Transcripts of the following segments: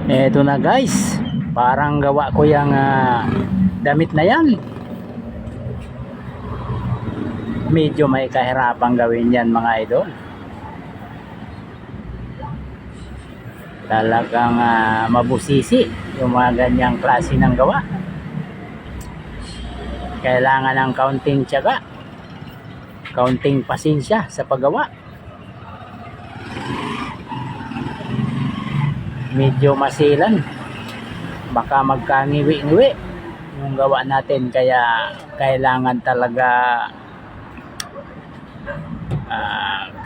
Eto na guys, parang gawa ko yung damit na yan. Medyo may kahirapang gawin yan mga idol. Talagang mabusisi yung mga ganyang klase ng gawa. Kailangan ng kaunting tiyaga, kaunting pasensya sa paggawa. Medyo masilan, baka magkangiwi-ngiwi yung gawa natin, kaya kailangan talaga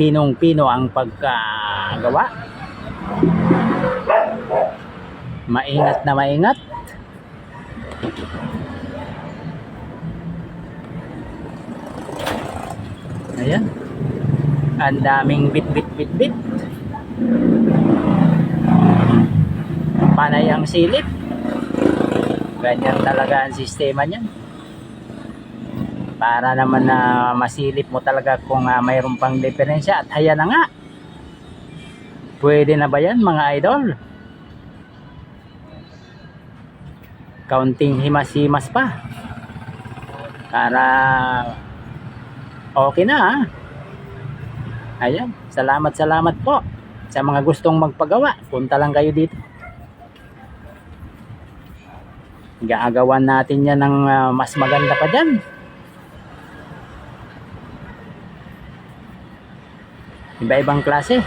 pinong-pino ang pagkagawa. Maingat na maingat. Ayan, ang daming bit-bit-bit-bit. Panay ang silip. Ganyan talaga ang sistema niyan. Para naman na masilip mo talaga kung mayroon pang diferensya. At haya na nga. Pwede na ba yan mga idol? Kaunting himas-himas pa. Para okay na. Ayan. Salamat po sa mga gustong magpagawa. Punta lang kayo dito. Gaagawan natin yan ng mas maganda pa dyan. Iba-ibang klase.